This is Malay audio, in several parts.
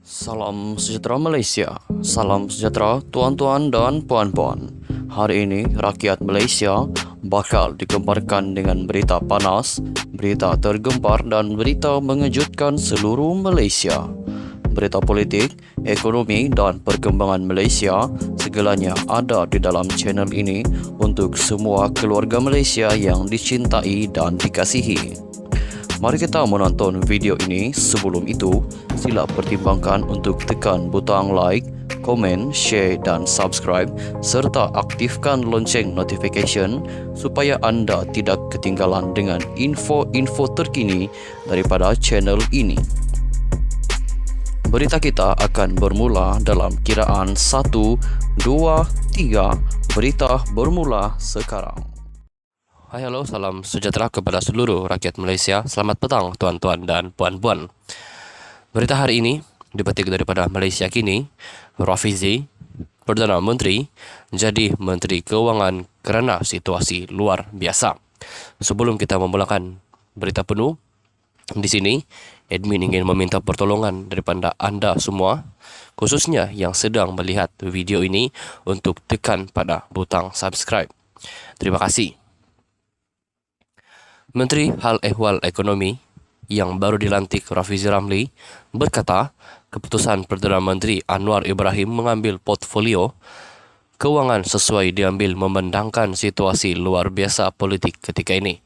Salam sejahtera Malaysia. Salam sejahtera tuan-tuan dan puan-puan. Hari ini rakyat Malaysia bakal digemparkan dengan berita panas, berita tergempar dan berita mengejutkan seluruh Malaysia. Berita politik, ekonomi dan perkembangan Malaysia segalanya ada di dalam channel ini untuk semua keluarga Malaysia yang dicintai dan dikasihi. Mari kita menonton video ini. Sebelum itu, sila pertimbangkan untuk tekan butang like, komen, share dan subscribe serta aktifkan lonceng notification supaya anda tidak ketinggalan dengan info-info terkini daripada channel ini. Berita kita akan bermula dalam kiraan 1, 2, 3. Berita bermula sekarang. Hai, halo, salam sejahtera kepada seluruh rakyat Malaysia. Selamat petang tuan-tuan dan puan-puan. Berita hari ini dipetik daripada Malaysia Kini. Rafizi, Perdana Menteri, jadi Menteri Keuangan kerana situasi luar biasa. Sebelum kita memulakan berita penuh, di sini admin ingin meminta pertolongan daripada anda semua, khususnya yang sedang melihat video ini, untuk tekan pada butang subscribe. Terima kasih. Menteri Hal Ehwal Ekonomi yang baru dilantik, Rafizi Ramli, berkata keputusan Perdana Menteri Anwar Ibrahim mengambil portfolio keuangan sesuai diambil memandangkan situasi luar biasa politik ketika ini.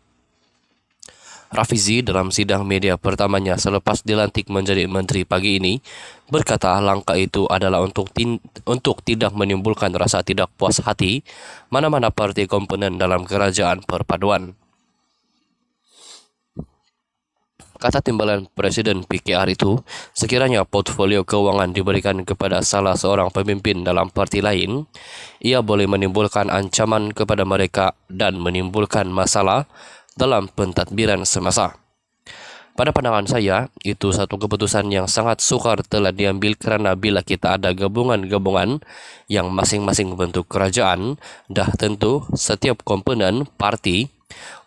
Rafizi dalam sidang media pertamanya selepas dilantik menjadi menteri pagi ini berkata langkah itu adalah untuk tidak menimbulkan rasa tidak puas hati mana-mana parti komponen dalam kerajaan perpaduan. Kata timbalan Presiden PKR itu, sekiranya portfolio keuangan diberikan kepada salah seorang pemimpin dalam parti lain, ia boleh menimbulkan ancaman kepada mereka dan menimbulkan masalah dalam pentadbiran semasa. Pada pandangan saya, itu satu keputusan yang sangat sukar telah diambil kerana bila kita ada gabungan-gabungan yang masing-masing bentuk kerajaan, dah tentu setiap komponen parti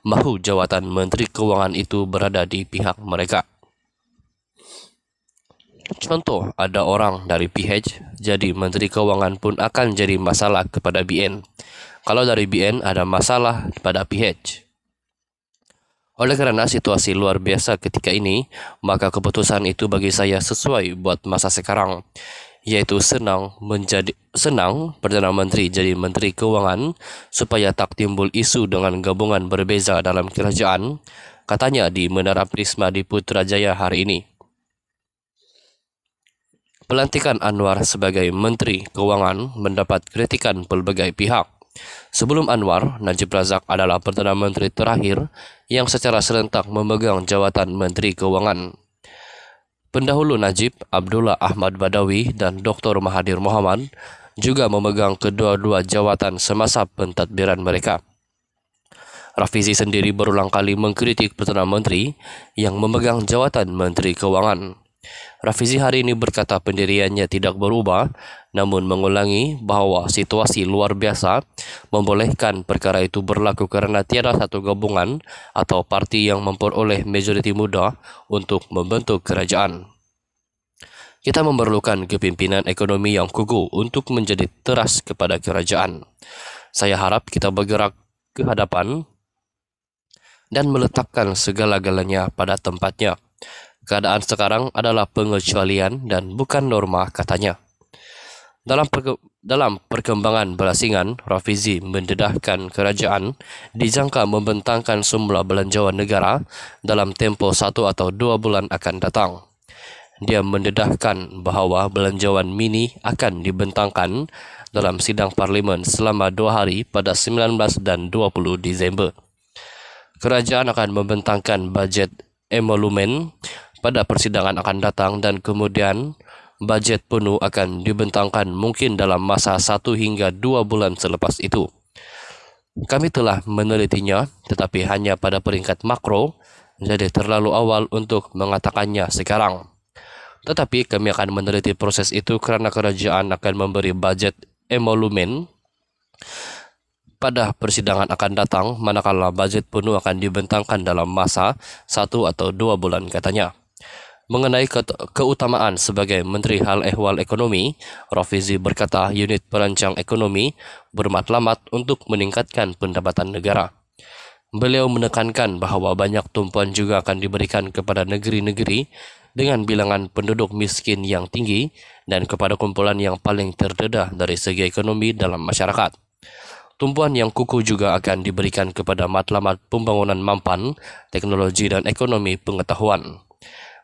mahu jawatan Menteri Keuangan itu berada di pihak mereka. Contoh, ada orang dari PH jadi Menteri Keuangan pun akan jadi masalah kepada BN. Kalau dari BN ada masalah pada PH. Oleh kerana situasi luar biasa ketika ini, maka keputusan itu bagi saya sesuai buat masa sekarang, yaitu senang Perdana Menteri jadi Menteri Keuangan supaya tak timbul isu dengan gabungan berbeza dalam kerajaan, katanya di Menara Prisma di Putrajaya hari ini. Pelantikan Anwar sebagai Menteri Keuangan mendapat kritikan pelbagai pihak. Sebelum Anwar, Najib Razak adalah Perdana Menteri terakhir yang secara serentak memegang jawatan Menteri Keuangan. Pendahulu Najib, Abdullah Ahmad Badawi dan Dr. Mahathir Mohamad juga memegang kedua-dua jawatan semasa pentadbiran mereka. Rafizi sendiri berulang kali mengkritik Perdana Menteri yang memegang jawatan Menteri Keuangan. Rafizi hari ini berkata pendiriannya tidak berubah, namun mengulangi bahawa situasi luar biasa membolehkan perkara itu berlaku kerana tiada satu gabungan atau parti yang memperoleh majoriti mudah untuk membentuk kerajaan. Kita memerlukan kepimpinan ekonomi yang kukuh untuk menjadi teras kepada kerajaan. Saya harap kita bergerak ke hadapan dan meletakkan segala-galanya pada tempatnya. Keadaan sekarang adalah pengecualian dan bukan norma, katanya. Dalam perkembangan belasingan, Rafizi mendedahkan kerajaan dijangka membentangkan semula belanjawan negara dalam tempoh 1 atau 2 bulan akan datang. Dia mendedahkan bahawa belanjawan mini akan dibentangkan dalam sidang parlimen selama 2 hari pada 19 dan 20 Disember. Kerajaan akan membentangkan bajet emolumen pada persidangan akan datang dan kemudian bajet penuh akan dibentangkan mungkin dalam masa 1 hingga 2 bulan selepas itu. Kami telah menelitinya tetapi hanya pada peringkat makro, jadi terlalu awal untuk mengatakannya sekarang. Tetapi kami akan meneliti proses itu kerana kerajaan akan memberi bajet emolumen pada persidangan akan datang manakala bajet penuh akan dibentangkan dalam masa 1 atau 2 bulan, katanya. Mengenai keutamaan sebagai Menteri Hal Ehwal Ekonomi, Rafizi berkata unit perancang ekonomi bermatlamat untuk meningkatkan pendapatan negara. Beliau menekankan bahawa banyak tumpuan juga akan diberikan kepada negeri-negeri dengan bilangan penduduk miskin yang tinggi dan kepada kumpulan yang paling terdedah dari segi ekonomi dalam masyarakat. Tumpuan yang kukuh juga akan diberikan kepada matlamat pembangunan mampan, teknologi dan ekonomi pengetahuan.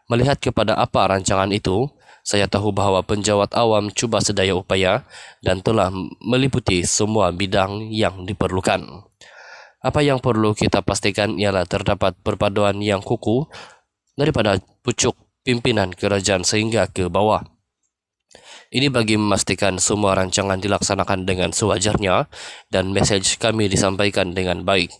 Melihat kepada apa rancangan itu, saya tahu bahawa penjawat awam cuba sedaya upaya dan telah meliputi semua bidang yang diperlukan. Apa yang perlu kita pastikan ialah terdapat perpaduan yang kukuh daripada pucuk pimpinan kerajaan sehingga ke bawah. Ini bagi memastikan semua rancangan dilaksanakan dengan sewajarnya dan mesej kami disampaikan dengan baik.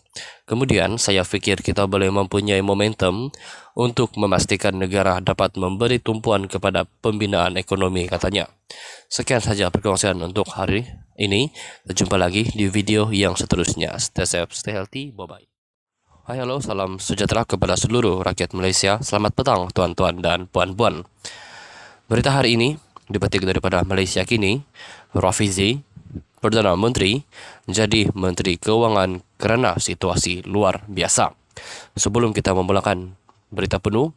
Kemudian, saya fikir kita boleh mempunyai momentum untuk memastikan negara dapat memberi tumpuan kepada pembinaan ekonomi, katanya. Sekian saja perkongsian untuk hari ini. Kita jumpa lagi di video yang seterusnya. Stay safe, stay healthy, bye-bye. Hai, halo, salam sejahtera kepada seluruh rakyat Malaysia. Selamat petang, tuan-tuan dan puan-puan. Berita hari ini dipetik daripada Malaysia Kini. Rafizi, Perdana Menteri, jadi Menteri Keuangan kerana situasi luar biasa. Sebelum kita memulakan berita penuh,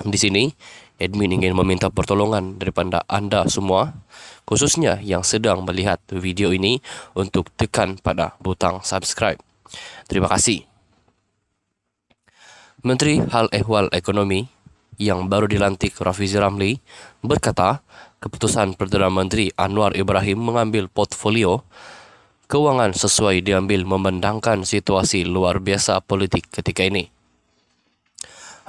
di sini admin ingin meminta pertolongan daripada anda semua, khususnya yang sedang melihat video ini, untuk tekan pada butang subscribe. Terima kasih. Menteri Hal Ehwal Ekonomi yang baru dilantik, Rafizi Ramli, berkata keputusan Perdana Menteri Anwar Ibrahim mengambil portfolio keuangan sesuai diambil memandangkan situasi luar biasa politik ketika ini.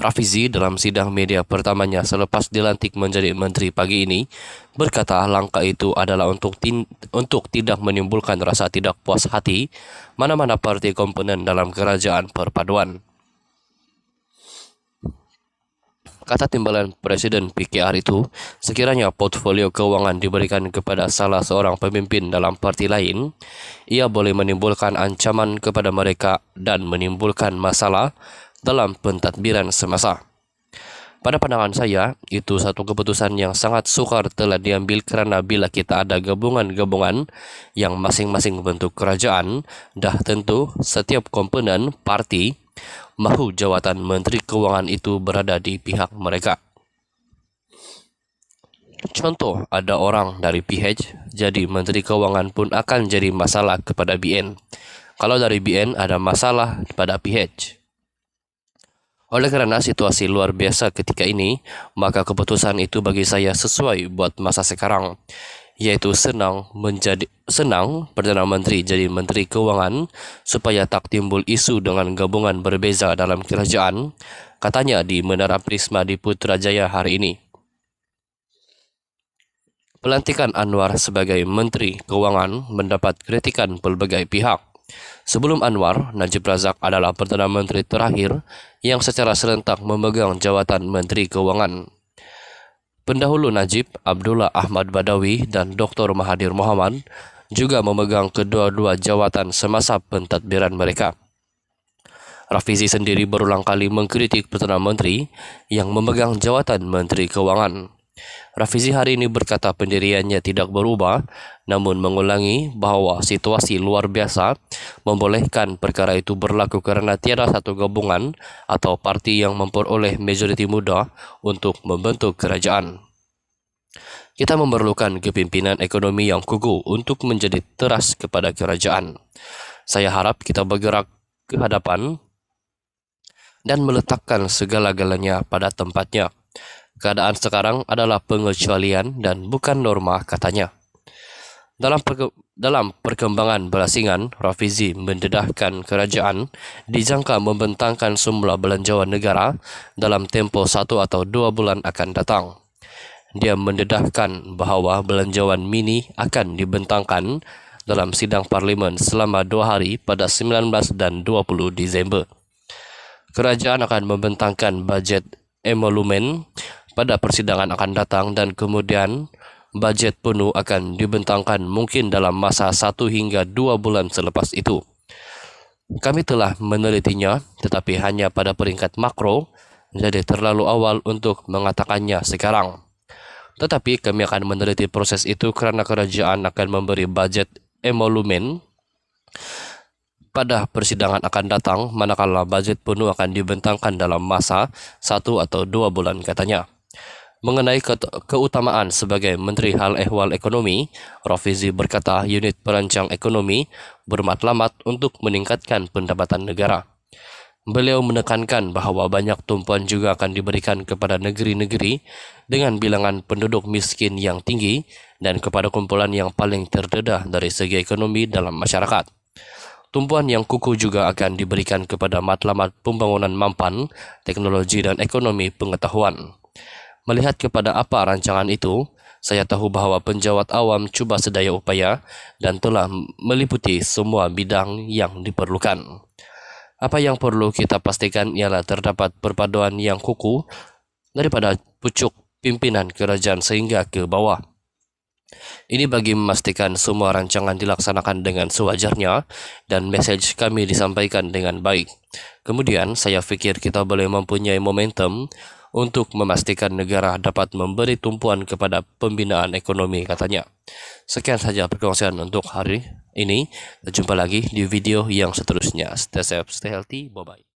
Rafizi dalam sidang media pertamanya selepas dilantik menjadi menteri pagi ini berkata langkah itu adalah untuk tidak menimbulkan rasa tidak puas hati mana-mana parti komponen dalam kerajaan perpaduan. Kata timbalan Presiden PKR itu, sekiranya portfolio keuangan diberikan kepada salah seorang pemimpin dalam parti lain, ia boleh menimbulkan ancaman kepada mereka dan menimbulkan masalah dalam pentadbiran semasa. Pada pandangan saya, itu satu keputusan yang sangat sukar telah diambil kerana bila kita ada gabungan-gabungan yang masing-masing bentuk kerajaan, dah tentu setiap komponen parti mahu jawatan Menteri Keuangan itu berada di pihak mereka. Contoh, ada orang dari PH jadi Menteri Keuangan pun akan jadi masalah kepada BN. Kalau dari BN ada masalah pada PH. Oleh kerana situasi luar biasa ketika ini, maka keputusan itu bagi saya sesuai buat masa sekarang, iaitu senang Perdana Menteri jadi Menteri Keuangan supaya tak timbul isu dengan gabungan berbeza dalam kerajaan, katanya di Menara Prisma di Putrajaya hari ini. Pelantikan Anwar sebagai Menteri Keuangan mendapat kritikan pelbagai pihak. Sebelum Anwar, Najib Razak adalah Perdana Menteri terakhir yang secara serentak memegang jawatan Menteri Keuangan. Pendahulu Najib, Abdullah Ahmad Badawi dan Dr. Mahathir Mohamad juga memegang kedua-dua jawatan semasa pentadbiran mereka. Rafizi sendiri berulang kali mengkritik Perdana Menteri yang memegang jawatan Menteri Keuangan. Rafizi hari ini berkata pendiriannya tidak berubah, namun mengulangi bahawa situasi luar biasa membolehkan perkara itu berlaku kerana tiada satu gabungan atau parti yang memperoleh majoriti mudah untuk membentuk kerajaan. Kita memerlukan kepimpinan ekonomi yang kukuh untuk menjadi teras kepada kerajaan. Saya harap kita bergerak ke hadapan dan meletakkan segala-galanya pada tempatnya. Keadaan sekarang adalah pengecualian dan bukan norma, katanya. Dalam perkembangan belasingan, Rafizi mendedahkan kerajaan dijangka membentangkan semula belanjawan negara dalam tempoh 1 atau 2 bulan akan datang. Dia mendedahkan bahawa belanjawan mini akan dibentangkan dalam sidang parlimen selama 2 hari pada 19 dan 20 Disember. Kerajaan akan membentangkan bajet emolumen pada persidangan akan datang dan kemudian bajet penuh akan dibentangkan mungkin dalam masa 1 hingga 2 bulan selepas itu. Kami telah menelitinya, tetapi hanya pada peringkat makro jadi terlalu awal untuk mengatakannya sekarang. Tetapi kami akan meneliti proses itu karena kerajaan akan memberi budget emolumen pada persidangan akan datang, manakala budget penuh akan dibentangkan dalam masa 1 atau 2 bulan katanya. Mengenai keutamaan sebagai Menteri Hal Ehwal Ekonomi, Rafizi berkata unit perancang ekonomi bermatlamat untuk meningkatkan pendapatan negara. Beliau menekankan bahawa banyak tumpuan juga akan diberikan kepada negeri-negeri dengan bilangan penduduk miskin yang tinggi dan kepada kumpulan yang paling terdedah dari segi ekonomi dalam masyarakat. Tumpuan yang kukuh juga akan diberikan kepada matlamat pembangunan mampan, teknologi dan ekonomi pengetahuan. Melihat kepada apa rancangan itu, saya tahu bahawa penjawat awam cuba sedaya upaya dan telah meliputi semua bidang yang diperlukan. Apa yang perlu kita pastikan ialah terdapat perpaduan yang kukuh daripada pucuk pimpinan kerajaan sehingga ke bawah. Ini bagi memastikan semua rancangan dilaksanakan dengan sewajarnya dan mesej kami disampaikan dengan baik. Kemudian saya fikir kita boleh mempunyai momentum untuk memastikan negara dapat memberi tumpuan kepada pembinaan ekonomi katanya. Sekian saja perkongsian untuk hari ini. Jumpa lagi di video yang seterusnya. Stay safe, stay healthy, bye-bye.